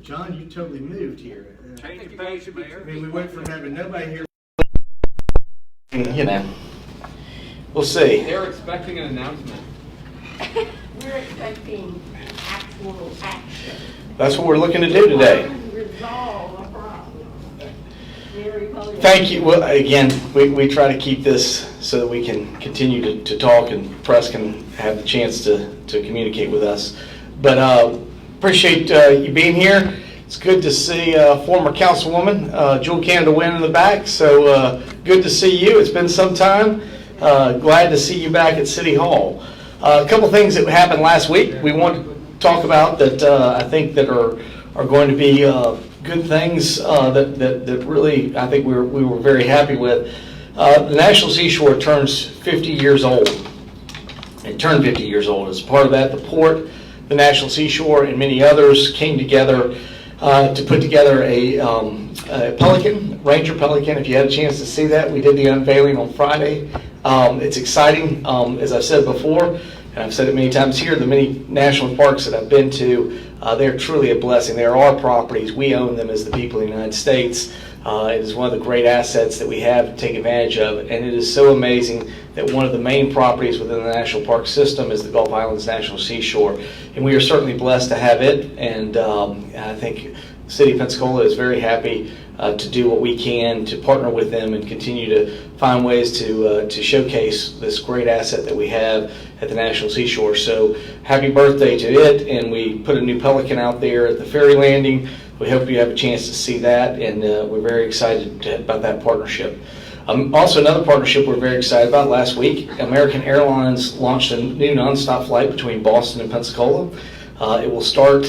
John, you totally moved here. Change the pace, Mayor. I mean, we went from having nobody here. You know, we'll see. They're expecting an announcement. We're expecting actual action. That's what we're looking to do today. Resolve a problem. Very public. Thank you. Well, again, we try to keep this so that we can continue to talk and press can have the chance to communicate with us. But appreciate you being here. It's good to see former Councilwoman Jewel Canada Wynn in the back. So good to see you. It's been some time. Glad to see you back at City Hall. A couple things that happened last week we want to talk about that I think that are going to be good things that really I think we were very happy with. The National Seashore turns 50 years old. It turned 50 years old. As part of that, the port, the National Seashore, and many others came together to put together a Pelican, Ranger Pelican. If you had a chance to see that, we did the unveiling on Friday. It's exciting, as I've said before, and I've said it many times here, the many national parks that I've been to, they're truly a blessing. They're our properties. We own them as the people of the United States. It is one of the great assets that we have to take advantage of, and it is so amazing that one of the main properties within the national park system is the Gulf Islands National Seashore, and we are certainly blessed to have it, and I think the City of Pensacola is very happy to do what we can to partner with them and continue to find ways to showcase this great asset that we have at the National Seashore. So happy birthday to it, and we put a new Pelican out there at the ferry landing. We hope you have a chance to see that, and we're very excited about that partnership. Also, another partnership we're very excited about. Last week, American Airlines launched a new nonstop flight between Boston and Pensacola. It will start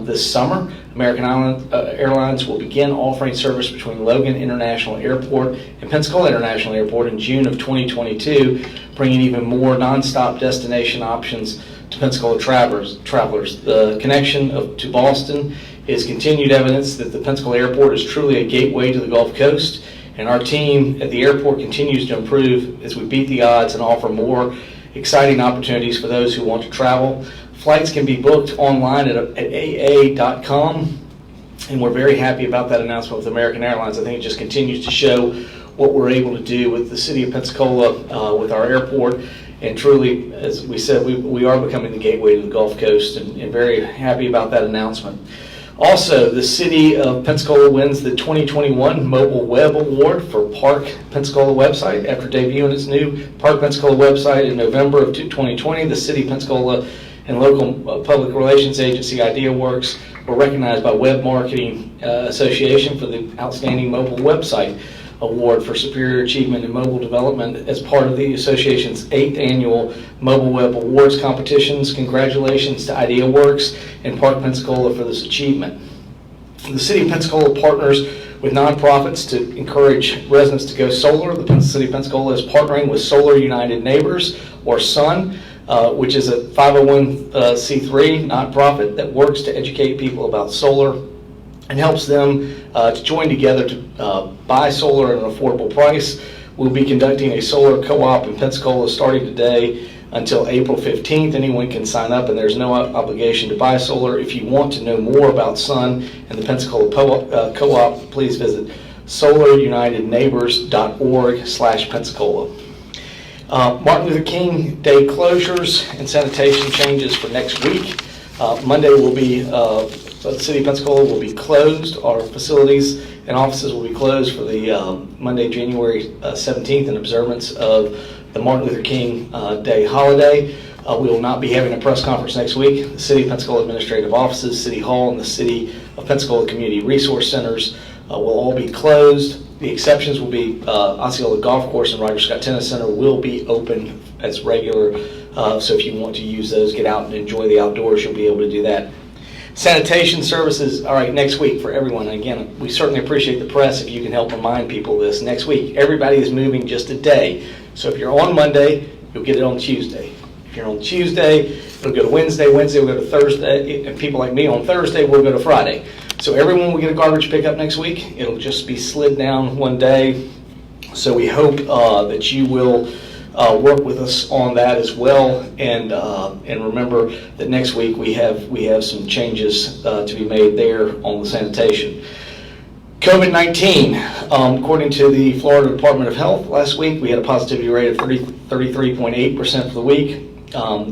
this summer. American Airlines will begin offering service between Logan International Airport and Pensacola International Airport in June of 2022, bringing even more nonstop destination options to Pensacola travelers. The connection to Boston is continued evidence that the Pensacola Airport is truly a gateway to the Gulf Coast, and our team at the airport continues to improve as we beat the odds and offer more exciting opportunities for those who want to travel. Flights can be booked online at aa.com, and we're very happy about that announcement with American Airlines. I think it just continues to show what we're able to do with the City of Pensacola, with our airport, and truly, as we said, we are becoming the gateway to the Gulf Coast, and very happy about that announcement. Also, the City of Pensacola wins the 2021 Mobile Web Award for Park Pensacola website. After debuting its new Park Pensacola website in November of 2020, the City of Pensacola and local public relations agency IdeaWorks were recognized by Web Marketing Association for the Outstanding Mobile Website Award for Superior Achievement in Mobile Development as part of the association's 8th annual Mobile Web Awards competitions. Congratulations to IdeaWorks and Park Pensacola for this achievement. The City of Pensacola partners with nonprofits to encourage residents to go solar. The City of Pensacola is partnering with Solar United Neighbors, or SUN, which is a 501c3 nonprofit that works to educate people about solar and helps them to join together to buy solar at an affordable price. We'll be conducting a solar co-op in Pensacola starting today until April 15th. Anyone can sign up, and there's no obligation to buy solar. If you want to know more about SUN and the Pensacola co-op, please visit solarunitedneighbors.org/Pensacola. Martin Luther King Day closures and sanitation changes for next week. Monday will be, the City of Pensacola will be closed. Our facilities and offices will be closed for the Monday, January 17th in observance of the Martin Luther King Day holiday. We will not be having a press conference next week. The City of Pensacola Administrative Offices, City Hall, and the City of Pensacola Community Resource Centers will all be closed. The exceptions will be Osceola Golf Course and Roger Scott Tennis Center will be open as regular. So if you want to use those, get out and enjoy the outdoors, you'll be able to do that. Sanitation services, all right, next week for everyone. And again, we certainly appreciate the press if you can help remind people this. Next week, everybody is moving just a day. So if you're on Monday, you'll get it on Tuesday. If you're on Tuesday, it'll go to Wednesday. Wednesday will go to Thursday. And people like me on Thursday will go to Friday. So everyone will get a garbage pickup next week. It'll just be slid down one day. So we hope that you will work with us on that as well. And remember that next week we have some changes to be made there on the sanitation. COVID-19, according to the Florida Department of Health last week, we had a positivity rate of 33.8% for the week.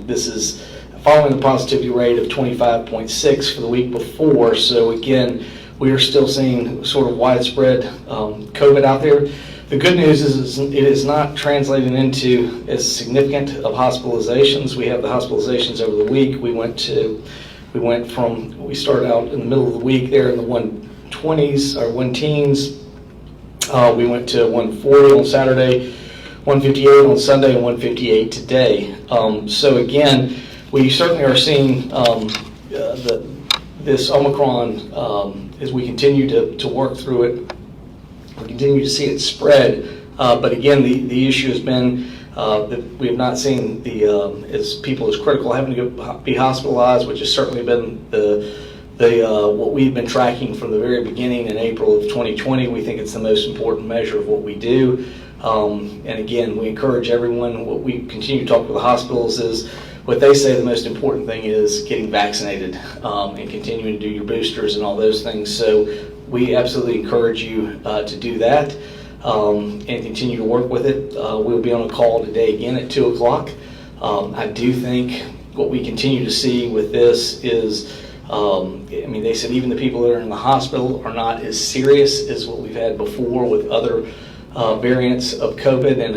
This is following the positivity rate of 25.6 for the week before. So again, we are still seeing sort of widespread COVID out there. The good news is it is not translating into as significant of hospitalizations. We have the hospitalizations over the week. We started out in the middle of the week there in the 120s or 1-teens. We went to 140 on Saturday, 158 on Sunday, and 158 today. So again, we certainly are seeing this Omicron as we continue to work through it. We continue to see it spread, but again, the issue has been that we have not seen as people as critical having to be hospitalized, which has certainly been what we've been tracking from the very beginning in April of 2020. We think it's the most important measure of what we do. And again, we encourage everyone, what we continue to talk with the hospitals is, what they say the most important thing is getting vaccinated and continuing to do your boosters and all those things. So we absolutely encourage you to do that and continue to work with it. We'll be on a call today again at 2 o'clock. I do think what we continue to see with this is, they said even the people that are in the hospital are not as serious as what we've had before with other variants of COVID. And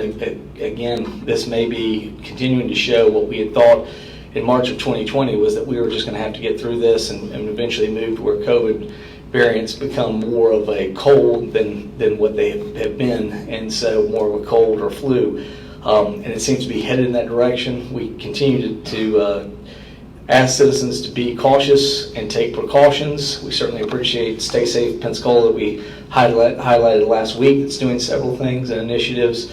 again, this may be continuing to show what we had thought in March of 2020 was that we were just going to have to get through this and eventually move to where COVID variants become more of a cold than what they have been, and so more of a cold or flu. And it seems to be headed in that direction. We continue to ask citizens to be cautious and take precautions. We certainly appreciate Stay Safe Pensacola that we highlighted last week that's doing several things and initiatives,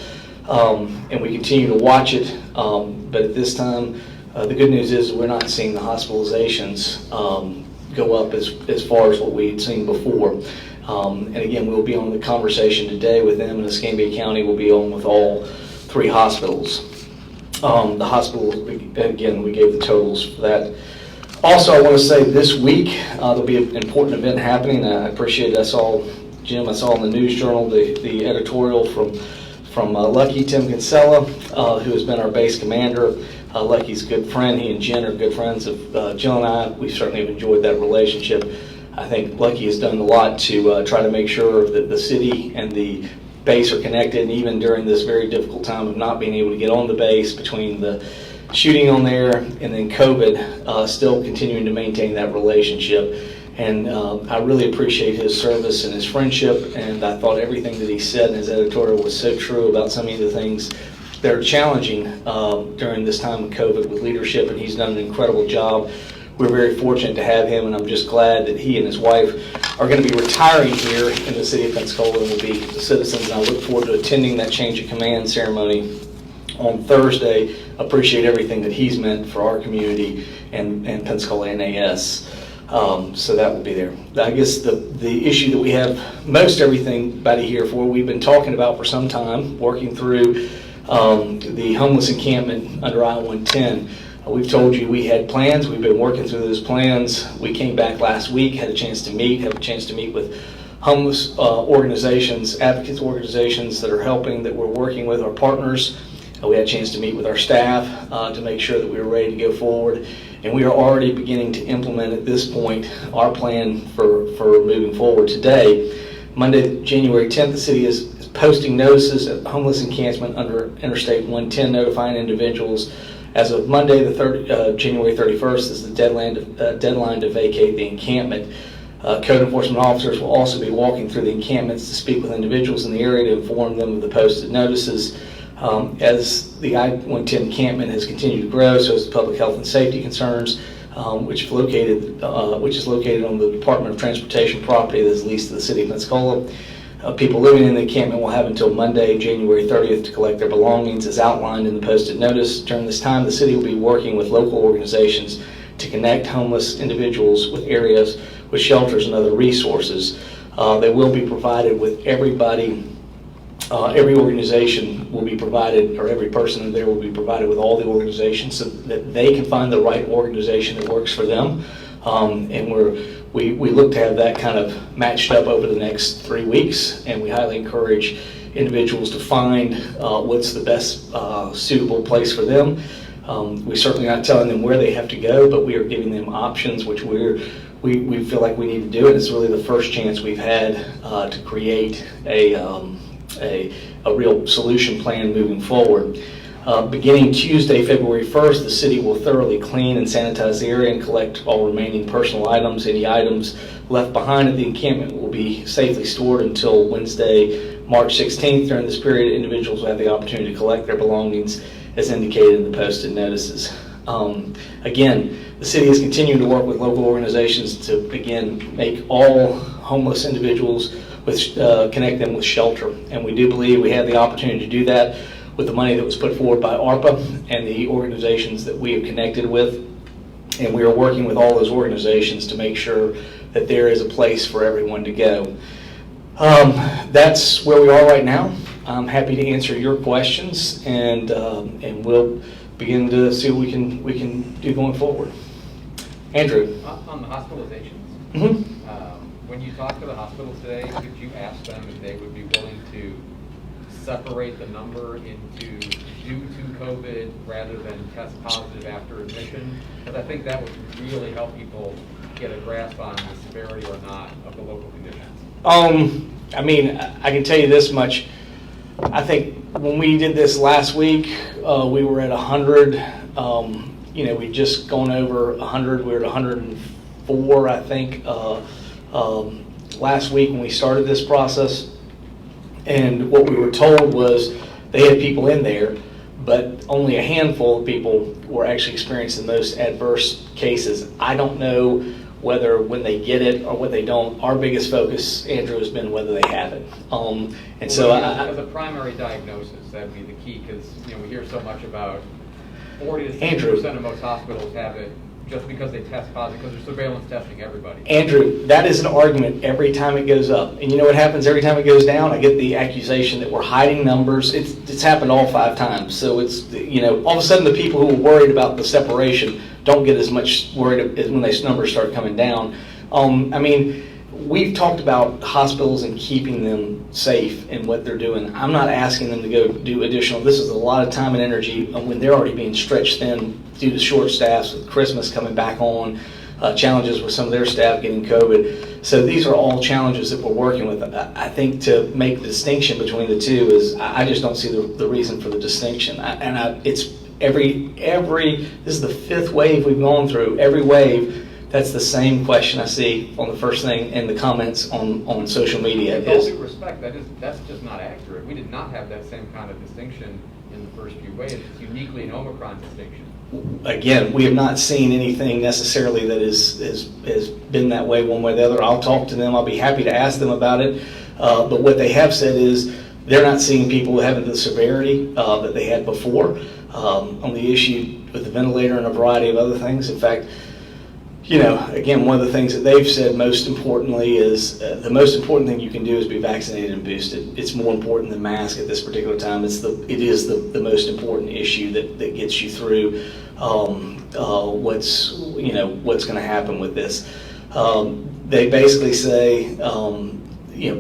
and we continue to watch it. But at this time, the good news is we're not seeing the hospitalizations go up as far as what we had seen before. And again, we'll be on the conversation today with them, and Escambia County will be on with all 3 hospitals. The hospital, again, we gave the totals for that. Also, I want to say this week there'll be an important event happening. I appreciate I saw in the News Journal the editorial from Lucky Tim Kinsella, who has been our base commander. Lucky's a good friend. He and Jen are good friends of Jill and I. We certainly have enjoyed that relationship. I think Lucky has done a lot to try to make sure that the city and the base are connected, and even during this very difficult time of not being able to get on the base between the shooting on there and then COVID, still continuing to maintain that relationship. And I really appreciate his service and his friendship, and I thought everything that he said in his editorial was so true about some of the things that are challenging during this time of COVID with leadership, and he's done an incredible job. We're very fortunate to have him, and I'm just glad that he and his wife are going to be retiring here in the city of Pensacola and will be citizens, and I look forward to attending that change of command ceremony on Thursday. Appreciate everything that he's meant for our community and Pensacola NAS. So that will be there. I guess the issue that we have most everybody here for, we've been talking about for some time, working through the homeless encampment under I-110. We've told you we had plans. We've been working through those plans. We came back last week, had a chance to meet with homeless organizations, advocates organizations that are helping, that we're working with, our partners. We had a chance to meet with our staff to make sure that we were ready to go forward. And we are already beginning to implement at this point our plan for moving forward. Today, Monday, January 10th, the city is posting notices at homeless encampment under Interstate 110, notifying individuals. As of Monday, January 31st, is the deadline to vacate the encampment. Code enforcement officers will also be walking through the encampments to speak with individuals in the area to inform them of the posted notices. As the I-110 encampment has continued to grow, so has the public health and safety concerns, which is located on the Department of Transportation property that is leased to the city of Pensacola. People living in the encampment will have until Monday, January 30th to collect their belongings as outlined in the posted notice. During this time, the city will be working with local organizations to connect homeless individuals with areas with shelters and other resources. They will be provided with everybody Every organization will be provided, or every person in there will be provided with all the organizations so that they can find the right organization that works for them. And we look to have that kind of matched up over the next 3 weeks, and we highly encourage individuals to find what's the best suitable place for them. We're certainly not telling them where they have to go, but we are giving them options, which we feel like we need to do, and it's really the first chance we've had to create a real solution plan moving forward. Beginning Tuesday, February 1st, the city will thoroughly clean and sanitize the area and collect all remaining personal items. Any items left behind at the encampment will be safely stored until Wednesday, March 16th. During this period, individuals will have the opportunity to collect their belongings as indicated in the posted notices. Again, the city is continuing to work with local organizations to, again, make all homeless individuals connect them with shelter. And we do believe we had the opportunity to do that with the money that was put forward by ARPA and the organizations that we have connected with. And we are working with all those organizations to make sure that there is a place for everyone to go. That's where we are right now. I'm happy to answer your questions, and we'll begin to see what we can do going forward. Andrew. On the hospitalizations, when you talked to the hospitals today, did you ask them if they would be willing to separate the number into due to COVID rather than test positive after admission? Because I think that would really help people get a grasp on the severity or not of the local conditions. I mean, I can tell you this much. I think when we did this last week, we were at 100. We'd just gone over 100. We were at 104, I think, last week when we started this process. And what we were told was they had people in there, but only a handful of people were actually experiencing the most adverse cases. I don't know whether when they get it or when they don't. Our biggest focus, Andrew, has been whether they have it. As a primary diagnosis, that'd be the key, because we hear so much about 40 to 60% of most hospitals have it just because they test positive, because they're surveillance testing everybody. Andrew, that is an argument every time it goes up. And you know what happens every time it goes down? I get the accusation that we're hiding numbers. It's happened all 5 times. So it's, all of a sudden the people who were worried about the separation don't get as much worried as when these numbers start coming down. We've talked about hospitals and keeping them safe and what they're doing. I'm not asking them to go do additional. This is a lot of time and energy when they're already being stretched thin due to short staffs, with Christmas coming back on, challenges with some of their staff getting COVID. So these are all challenges that we're working with. I think to make the distinction between the two is, I just don't see the reason for the distinction. It's every, this is the 5th wave we've gone through. Every wave, that's the same question I see on the first thing in the comments on social media. With all due respect, that's just not accurate. We did not have that same kind of distinction in the first few waves. It's uniquely an Omicron distinction. Again, we have not seen anything necessarily that has been that way one way or the other. I'll talk to them. I'll be happy to ask them about it. But what they have said is they're not seeing people having the severity that they had before on the issue with the ventilator and a variety of other things. In fact, again, one of the things that they've said most importantly is the most important thing you can do is be vaccinated and boosted. It's more important than mask at this particular time. It is the most important issue that gets you through what's going to happen with this. They basically say,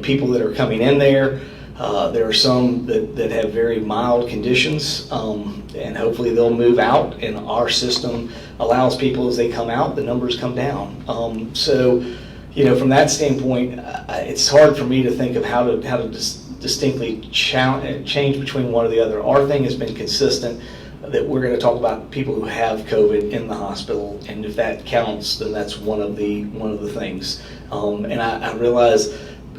people that are coming in there are some that have very mild conditions, and hopefully they'll move out, and our system allows people, as they come out, the numbers come down. From that standpoint, it's hard for me to think of how to distinctly change between one or the other. Our thing has been consistent, that we're going to talk about people who have COVID in the hospital, and if that counts, then that's one of the things. And I realize,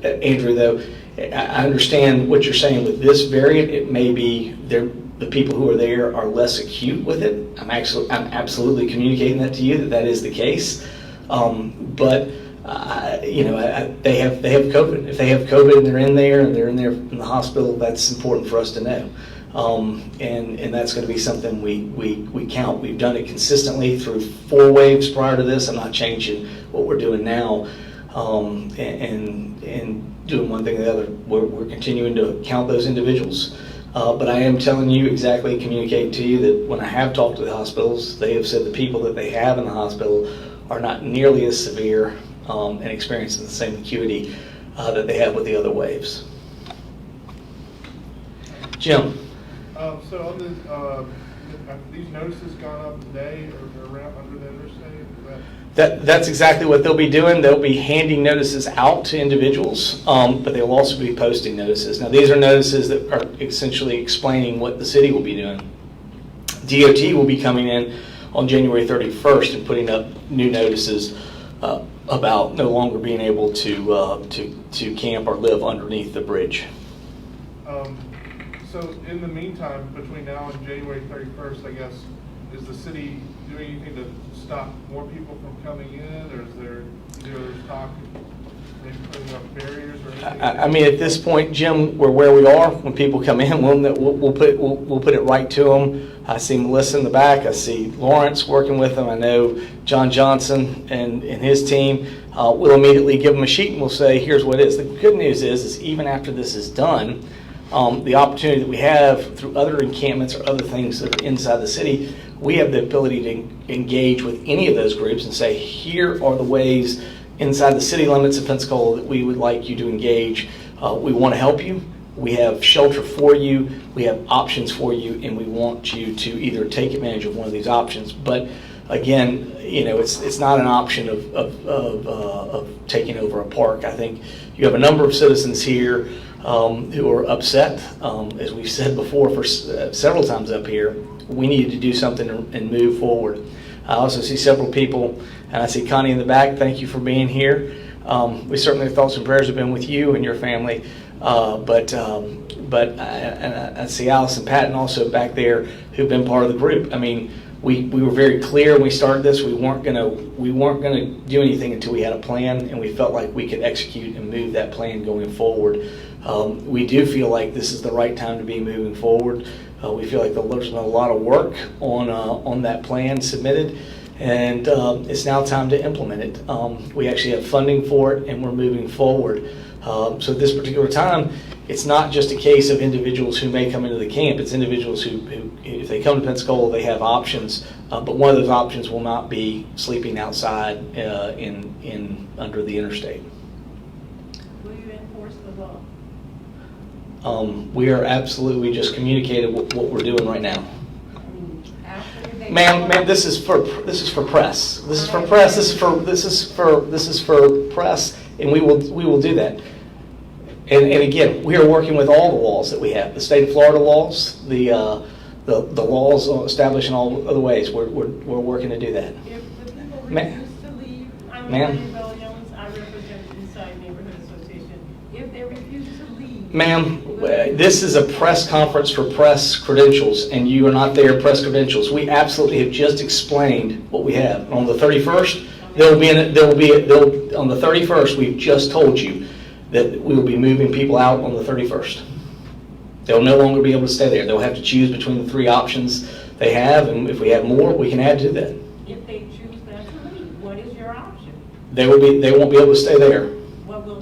Andrew, though, I understand what you're saying with this variant. It may be the people who are there are less acute with it. I'm absolutely communicating that to you that is the case. But they have COVID. If they have COVID and they're in there in the hospital, that's important for us to know. And that's going to be something we count. We've done it consistently through 4 waves prior to this. I'm not changing what we're doing now. and doing one thing or the other. We're continuing to count those individuals. But I am telling you exactly, communicating to you that when I have talked to the hospitals, they have said the people that they have in the hospital are not nearly as severe and experiencing the same acuity that they have with the other waves. Jim? So on this, have these notices gone up today or around under the interstate? That's exactly what they'll be doing. They'll be handing notices out to individuals, but they'll also be posting notices. Now, these are notices that are essentially explaining what the city will be doing. DOT will be coming in on January 31st and putting up new notices about no longer being able to camp or live underneath the bridge. So in the meantime, between now and January 31st, I guess, is the city doing anything to stop more people from coming in, or is there talk maybe putting up barriers or anything? I mean, at this point, Jim, we're where we are. When people come in, we'll put it right to them. I see Melissa in the back. I see Lawrence working with them. I know John Johnson and his team. We'll immediately give them a sheet and we'll say, here's what it is. The good news is even after this is done, the opportunity that we have through other encampments or other things that are inside the city, we have the ability to engage with any of those groups and say, here are the ways inside the city limits of Pensacola that we would like you to engage. We want to help you. We have shelter for you. We have options for you, and we want you to either take advantage of one of these options. But again, it's not an option of taking over a park. I think you have a number of citizens here who are upset. As we've said before for several times up here, we needed to do something and move forward. I also see several people, and I see Connie in the back. Thank you for being here. We certainly thoughts and prayers have been with you and your family. But I see Alice and Patton also back there who've been part of the group. I mean, we were very clear when we started this. We weren't gonna do anything until we had a plan, and we felt like we could execute and move that plan going forward. We do feel like this is the right time to be moving forward. We feel like there's been a lot of work on that plan submitted, and it's now time to implement it. We actually have funding for it, and we're moving forward. So at this particular time, it's not just a case of individuals who may come into the camp. It's individuals who if they come to Pensacola, they have options. But one of those options will not be sleeping outside in under the interstate. Will you enforce the law? We are absolutely just communicated what we're doing right now. After they- Ma'am, this is for press. This is for press. This is for press, and we will do that. And again, we are working with all the laws that we have, the state of Florida laws, the laws established in all other ways. We're working to do that. If the people Ma- refuse to leave, I'm Ma'am? Lynn Williams, I represent Inside Neighborhood Association. If they refuse to leave. Ma'am, this is a press conference for press credentials, and you are not there press credentials. We absolutely have just explained what we have. On the 31st, on the 31st, we've just told you that we will be moving people out on the 31st. They'll no longer be able to stay there. They'll have to choose between the three options they have, and if we have more, we can add to that. If they choose not to leave, what is your option? They won't be able to stay there. What will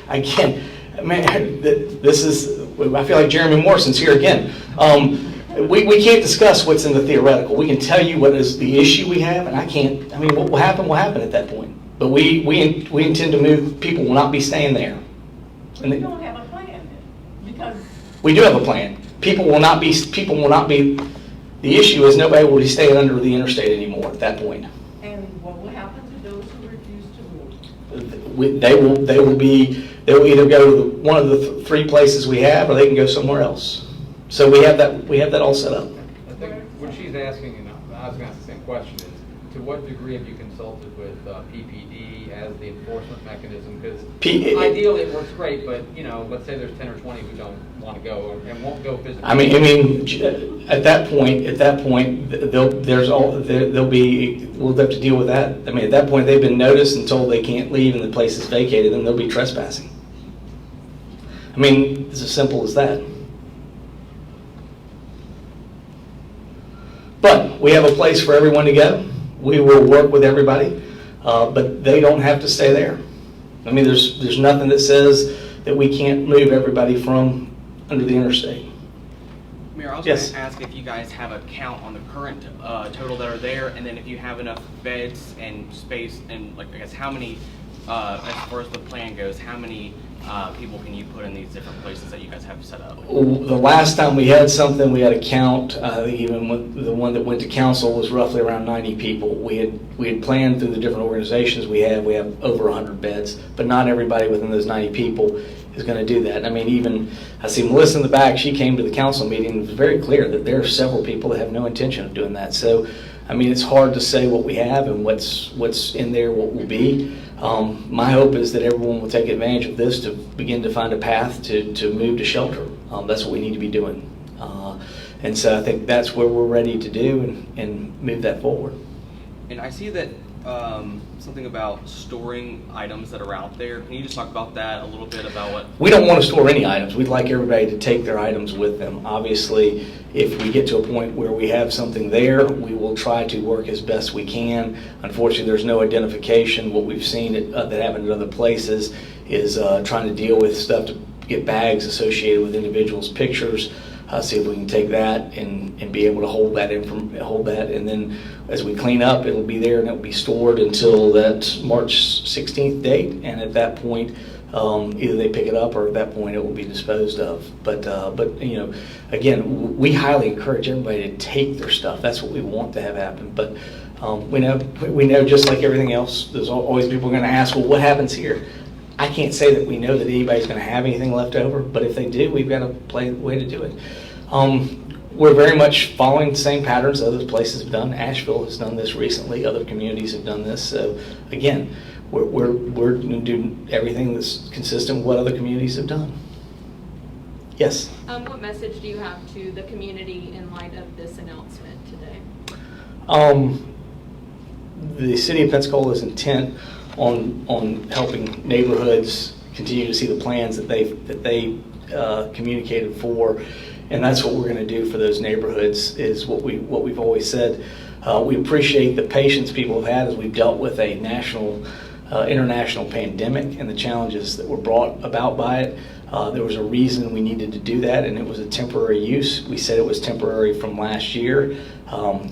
Again, man, this is, I feel like Jeremy Morrison's here again. We can't discuss what's in the theoretical. We can tell you what is the issue we have, and what will happen at that point. But we intend to move, people will not be staying there. We don't have a plan then, because We do have a plan. People will not be, the issue is nobody will be staying under the interstate anymore at that point. and what will happen to those who refuse to move? They will either go to one of the three places we have, or they can go somewhere else. So we have that all set up. I think what she's asking, and I was going to ask the same question, is to what degree have you consulted with PPD as the enforcement mechanism? Because ideally it works great, but let's say there's 10 or 20 who don't want to go and won't go physically. I mean, at that point, we'll have to deal with that. I mean, at that point, they've been noticed and told they can't leave and the place is vacated, and they'll be trespassing. I mean, it's as simple as that. But we have a place for everyone to go. We will work with everybody. but they don't have to stay there. I mean, there's nothing that says that we can't move everybody from under the interstate. Mayor, I was Yes. going to ask if you guys have a count on the current total that are there, and then if you have enough beds and space, and like I guess how many, as far as the plan goes, how many people can you put in these different places that you guys have set up? The last time we had something, we had a count. I think even the one that went to council was roughly around 90 people. We had planned through the different organizations we have over 100 beds, but not everybody within those 90 people is going to do that. I mean, even I see Melissa in the back. She came to the council meeting and it was very clear that there are several people that have no intention of doing that. So, I mean, it's hard to say what we have and what's in there, what will be. My hope is that everyone will take advantage of this to begin to find a path to move to shelter. That's what we need to be doing. And so I think that's where we're ready to do and move that forward. And I see that something about storing items that are out there. Can you just talk about that a little bit, about what? We don't want to store any items. We'd like everybody to take their items with them. Obviously, if we get to a point where we have something there, we will try to work as best we can. Unfortunately, there's no identification. What we've seen that happened at other places is trying to deal with stuff to get bags associated with individuals' pictures. See if we can take that and be able to hold that, and then as we clean up, it'll be there and it'll be stored until that March 16th date, and at that point, either they pick it up or at that point it will be disposed of. But you know, again, we highly encourage everybody to take their stuff. That's what we want to have happen. But we know just like everything else, there's always people going to ask, well, what happens here? I can't say that we know that anybody's going to have anything left over, but if they do, we've got to play the way to do it. We're very much following the same patterns other places have done. Asheville has done this recently. Other communities have done this. So again, we're going to do everything that's consistent with what other communities have done. Yes? What message do you have to the community in light of this announcement today? The City of Pensacola's intent on helping neighborhoods continue to see the plans that they communicated for, and that's what we're going to do for those neighborhoods, is what we've always said. We appreciate the patience people have had as we've dealt with a international pandemic and the challenges that were brought about by it. There was a reason we needed to do that, and it was a temporary use. We said it was temporary from last year.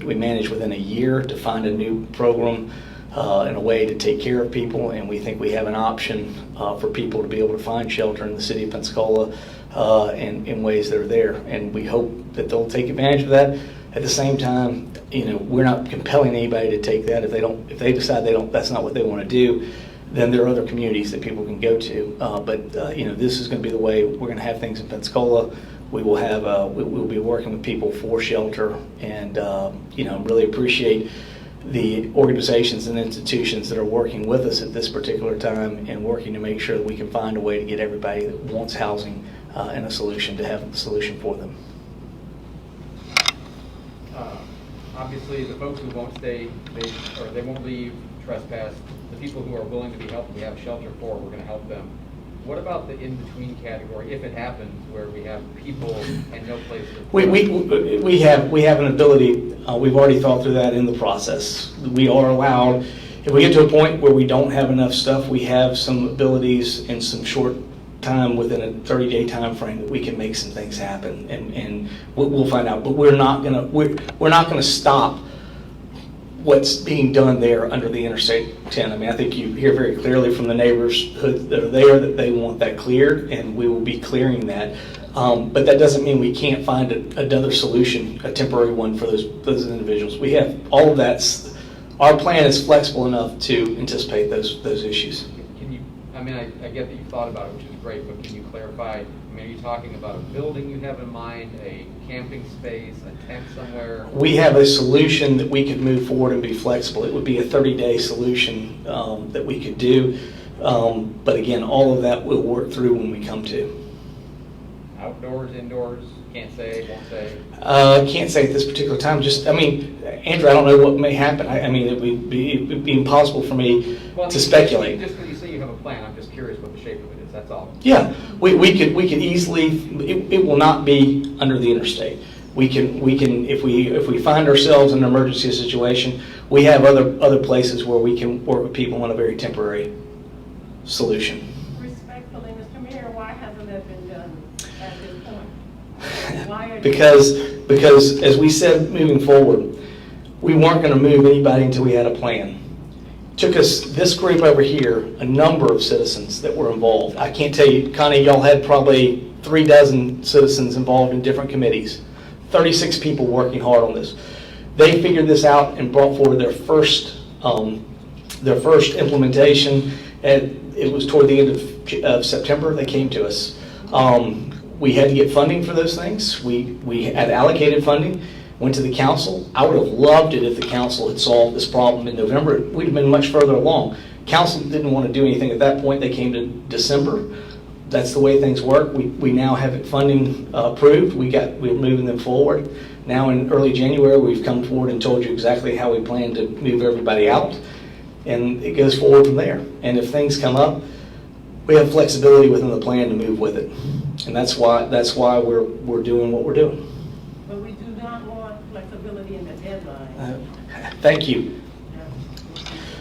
We managed within a year to find a new program and a way to take care of people, and we think we have an option for people to be able to find shelter in the City of Pensacola in ways that are there, and we hope that they'll take advantage of that. At the same time, you know, we're not compelling anybody to take that. If they decide that's not what they want to do, then there are other communities that people can go to. But you know, this is going to be the way we're going to have things in Pensacola. We will have we'll be working with people for shelter, and you know, really appreciate the organizations and institutions that are working with us at this particular time and working to make sure that we can find a way to get everybody that wants housing and a solution to have a solution for them. Obviously, the folks who won't stay, they won't leave, trespass, the people who are willing to be helped, we have shelter for, we're going to help them. What about the in-between category, if it happens, where we have people and no place to put them? We have an ability, we've already thought through that in the process. We are allowed, if we get to a point where we don't have enough stuff, we have some abilities in some short time, within a 30-day time frame, that we can make some things happen, and we'll find out. But we're not gonna stop what's being done there under the Interstate 10. I mean, I think you hear very clearly from the neighborhood that are there that they want that cleared, and we will be clearing that. But that doesn't mean we can't find another solution, a temporary one for those individuals. We have all of that. Our plan is flexible enough to anticipate those issues. Can you, I mean, I get that you've thought about it, which is great, but can you clarify? I mean, are you talking about a building you have in mind, a camping space, a tent somewhere? We have a solution that we could move forward and be flexible. It would be a 30-day solution that we could do. But again, all of that we'll work through when we come to. Outdoors, indoors, can't say, won't say? Can't say at this particular time. Just, I mean, Andrew, I don't know what may happen. I mean, it would be impossible for me to speculate. Just because you say you have a plan, I'm just curious what the shape of it is, that's all. Yeah, we could easily, it will not be under the interstate. We can if we find ourselves in an emergency situation, we have other places where we can work with people on a very temporary solution. Respectfully, Mr. Mayor, why hasn't that been done at this point? Why are you- Because as we said, moving forward, we weren't going to move anybody until we had a plan. Took us, this group over here, a number of citizens that were involved. I can't tell you, Connie, y'all had probably 36 citizens involved in different committees, 36 people working hard on this. They figured this out and brought forward their first implementation. And it was toward the end of September they came to us. We had to get funding for those things. We had allocated funding, went to the council. I would have loved it if the council had solved this problem in November. We'd have been much further along. Council didn't want to do anything at that point. They came to December. That's the way things work. We now have funding approved. We're moving them forward. Now in early January, we've come forward and told you exactly how we plan to move everybody out. And it goes forward from there. And if things come up, we have flexibility within the plan to move with it. And that's why we're doing what we're doing. But we do not want flexibility in the deadline. Thank you.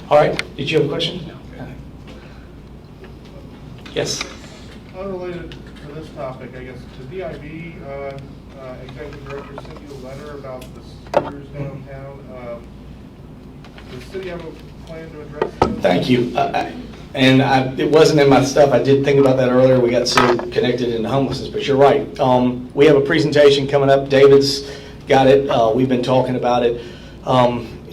All right, did you have a question? No. Yes. Unrelated to this topic, I guess, the DIB executive director sent you a letter about the scooters downtown. Does the city have a plan to address those? Thank you. It wasn't in my stuff. I did think about that earlier. We got so connected into homelessness, but you're right. We have a presentation coming up. David's got it. We've been talking about it.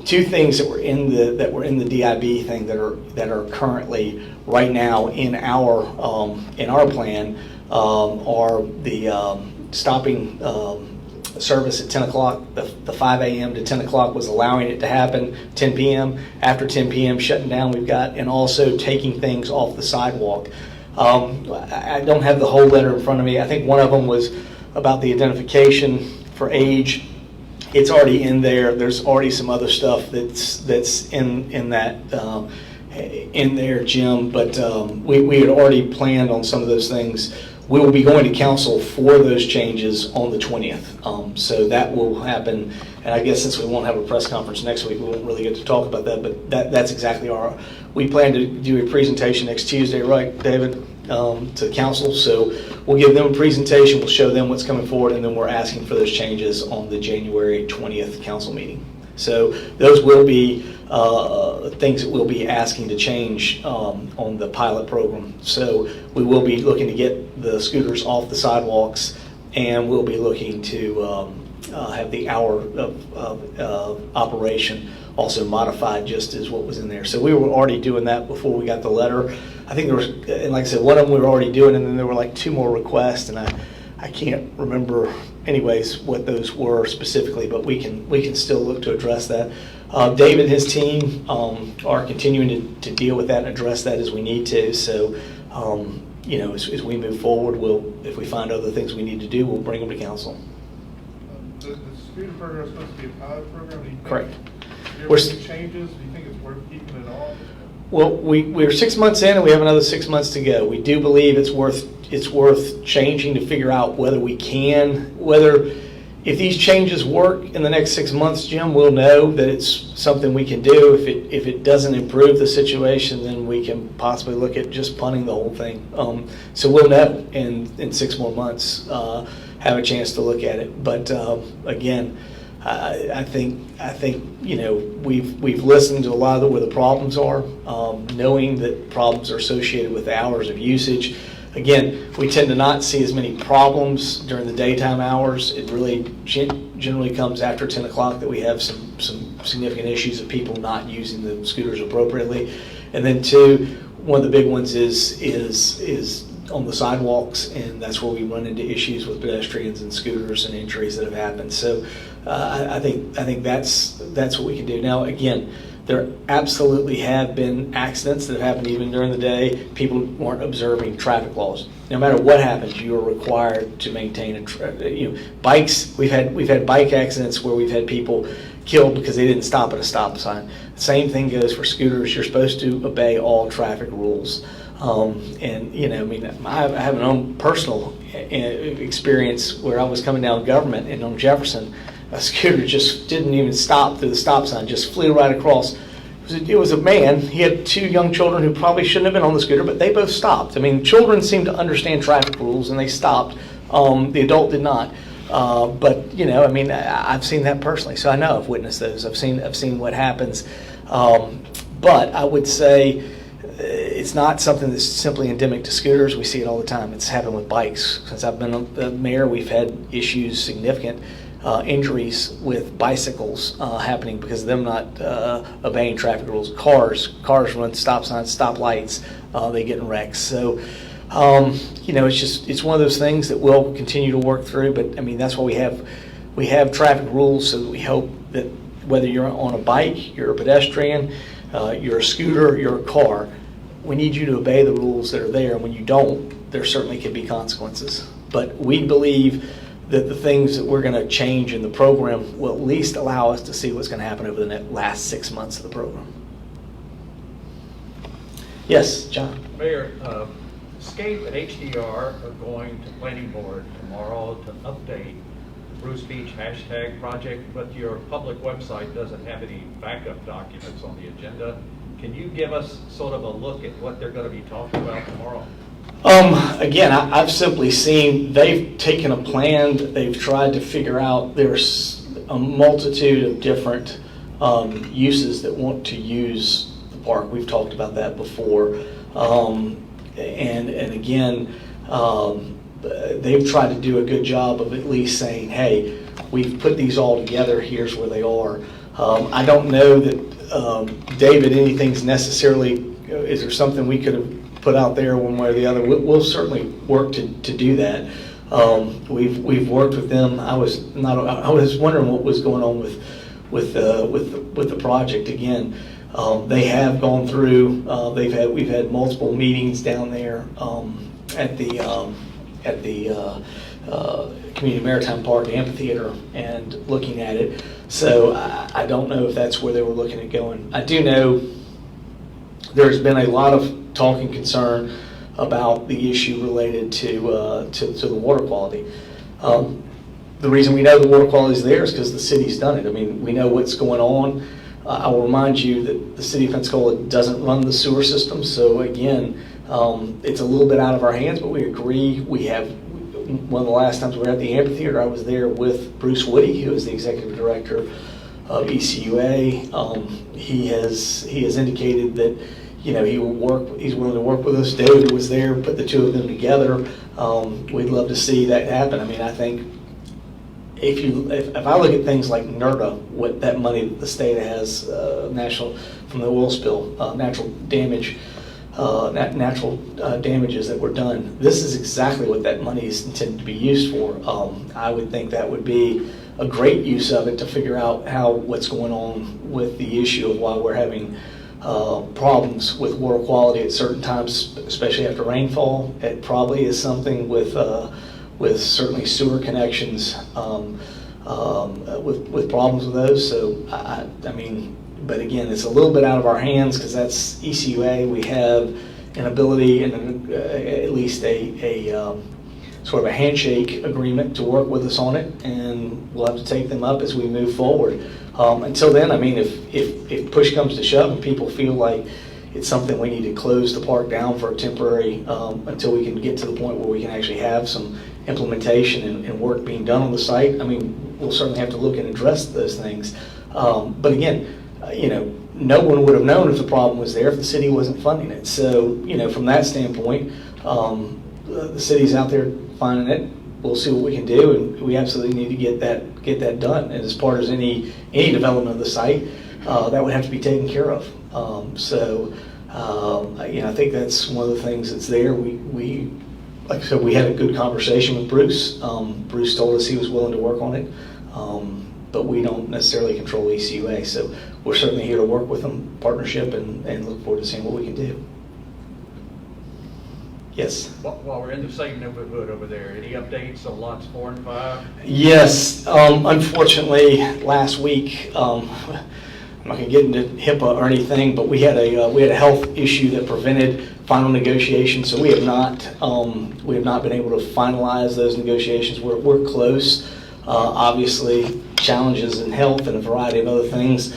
Two things that were in the DIB thing that are currently right now in our plan are the stopping service at 10 o'clock. The 5 a.m. to 10 o'clock was allowing it to happen. 10 p.m. After 10 p.m. shutting down. And also taking things off the sidewalk. I don't have the whole letter in front of me. I think one of them was about the identification for age. It's already in there. There's already some other stuff that's in that in there, Jim. But we had already planned on some of those things. We will be going to council for those changes on the 20th. So that will happen. And I guess since we won't have a press conference next week, we won't really get to talk about that. But that's exactly we plan to do a presentation next Tuesday, right, David, to council. So we'll give them a presentation. We'll show them what's coming forward. And then we're asking for those changes on the January 20th council meeting. So those will be things that we'll be asking to change on the pilot program. So we will be looking to get the scooters off the sidewalks, and we'll be looking to have the hour of operation also modified just as what was in there. So we were already doing that before we got the letter. I think there was, and like I said, one of them we were already doing, and then there were like two more requests, and I can't remember anyways what those were specifically, but we can still look to address that. David and his team are continuing to deal with that and address that as we need to. So, as we move forward, if we find other things we need to do, we'll bring them to council. The student program is supposed to be a pilot program. Do you think, Correct. If you We're ever make changes, do you think it's worth keeping it all? Well, we're 6 months in, and we have another 6 months to go. We do believe it's worth changing to figure out whether we can, if these changes work in the next 6 months, Jim, we'll know that it's something we can do. If it doesn't improve the situation, then we can possibly look at just punting the whole thing. So we'll know in 6 more months, have a chance to look at it. But again, I think we've listened to a lot of where the problems are, knowing that problems are associated with the hours of usage. Again, we tend to not see as many problems during the daytime hours. It really generally comes after 10 o'clock that we have some significant issues of people not using the scooters appropriately. And then two, one of the big ones is on the sidewalks, and that's where we run into issues with pedestrians and scooters and injuries that have happened. So I think that's what we can do. Now, again, there absolutely have been accidents that have happened even during the day. People weren't observing traffic laws. No matter what happens, you are required to maintain bikes. We've had bike accidents where we've had people killed because they didn't stop at a stop sign. Same thing goes for scooters. You're supposed to obey all traffic rules. I have an own personal experience where I was coming down Government and on Jefferson. a scooter just didn't even stop through the stop sign, just flew right across. It was a man. He had two young children who probably shouldn't have been on the scooter, but they both stopped. I mean, children seem to understand traffic rules, and they stopped. The adult did not. But you know, I mean, I've seen that personally, so I know I've witnessed those. I've seen what happens. But I would say it's not something that's simply endemic to scooters. We see it all the time. It's happened with bikes. Since I've been the mayor, we've had issues, significant injuries with bicycles happening because of them not obeying traffic rules. Cars run stop signs, stop lights, they get in wrecks. So, you know, it's one of those things that we'll continue to work through. But I mean, that's why we have traffic rules, so that we hope that whether you're on a bike, you're a pedestrian, you're a scooter, you're a car, we need you to obey the rules that are there. And when you don't, there certainly can be consequences. But we believe that the things that we're going to change in the program will at least allow us to see what's going to happen over the last 6 months of the program. Yes, John? Mayor, SCAPE and HDR are going to planning board tomorrow to update Bruce Beach hashtag project, but your public website doesn't have any backup documents on the agenda. Can you give us sort of a look at what they're going to be talking about tomorrow? Again, I've simply seen they've taken a plan that they've tried to figure out. There's a multitude of different uses that want to use the park. We've talked about that before. And again, they've tried to do a good job of at least saying, hey, we've put these all together, here's where they are. I don't know that, David, anything's necessarily, is there something we could have put out there one way or the other? We'll certainly work to do that. We've worked with them. I was wondering what was going on with the project. Again, they have gone through. We've had multiple meetings down there at the Community Maritime Park Amphitheater and looking at it. So I don't know if that's where they were looking at going. I do know there's been a lot of talk and concern about the issue related to the water quality. The reason we know the water quality is there is because the city's done it. I mean, we know what's going on. I will remind you that the City of Pensacola doesn't run the sewer system, so again, it's a little bit out of our hands, but we agree. We have, one of the last times we were at the amphitheater, I was there with Bruce Woody, who is the executive director of ECUA. He has indicated that, you know, he's willing to work with us. David was there, put the two of them together. We'd love to see that happen. I mean, I think if I look at things like NERDA, what that money that the state has, national, from the oil spill, natural damages that were done, this is exactly what that money is intended to be used for. I would think that would be a great use of it to figure out what's going on with the issue of why we're having problems with water quality at certain times, especially after rainfall. It probably is something with certainly sewer connections, with problems with those. So I mean, but again, it's a little bit out of our hands because that's ECUA. We have an ability and at least a sort of a handshake agreement to work with us on it, and we'll have to take them up as we move forward. Until then, I mean, if push comes to shove and people feel like it's something we need to close the park down for a temporary, until we can get to the point where we can actually have some implementation and work being done on the site, I mean, we'll certainly have to look and address those things. But again, you know, no one would have known if the problem was there if the city wasn't funding it. So, you know, from that standpoint, the city's out there finding it. We'll see what we can do, and we absolutely need to get that done. And as part of any development of the site, that would have to be taken care of. You know, I think that's one of the things that's there. We like I said, we had a good conversation with Bruce. Bruce told us he was willing to work on it, but we don't necessarily control ECUA. So we're certainly here to work with them, partnership, and look forward to seeing what we can do. Yes? While we're in the same neighborhood over there, any updates on lots 4 and 5? Yes. Unfortunately, last week, I'm not going to get into HIPAA or anything, but we had a health issue that prevented final negotiations. So we have not been able to finalize those negotiations. We're close. Obviously, challenges in health and a variety of other things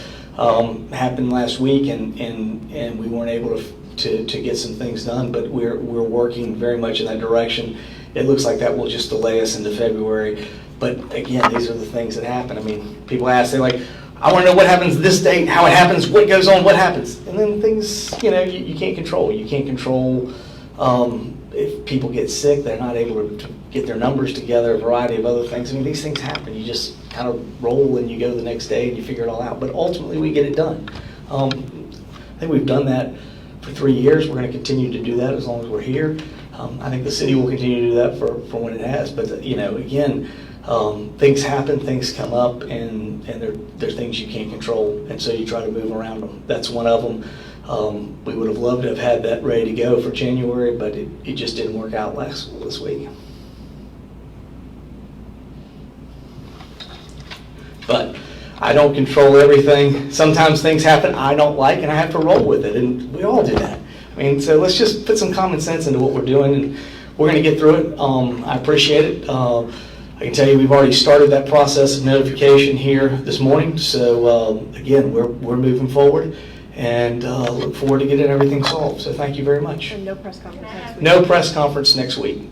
happened last week, and we weren't able to get some things done, but we're working very much in that direction. It looks like that will just delay us into February. But again, these are the things that happen. I mean, people ask, they're like, I want to know what happens this date, how it happens, what goes on, what happens. And then things, you can't control. You can't control if people get sick, they're not able to get their numbers together, a variety of other things. I mean, these things happen. You just kind of roll and you go the next day and you figure it all out. But ultimately, we get it done. I think we've done that for 3 years. We're going to continue to do that as long as we're here. I think the city will continue to do that for when it has. But, again, things happen, things come up, and they're things you can't control. And so you try to move around them. That's one of them. We would have loved to have had that ready to go for January, but it just didn't work out this week. But I don't control everything. Sometimes things happen I don't like, and I have to roll with it, and we all do that. I mean, so let's just put some common sense into what we're doing, and we're going to get through it. I appreciate it. I can tell you we've already started that process of notification here this morning. So again, we're moving forward, and look forward to getting everything solved. So thank you very much. And no press conference next week. No press conference next week.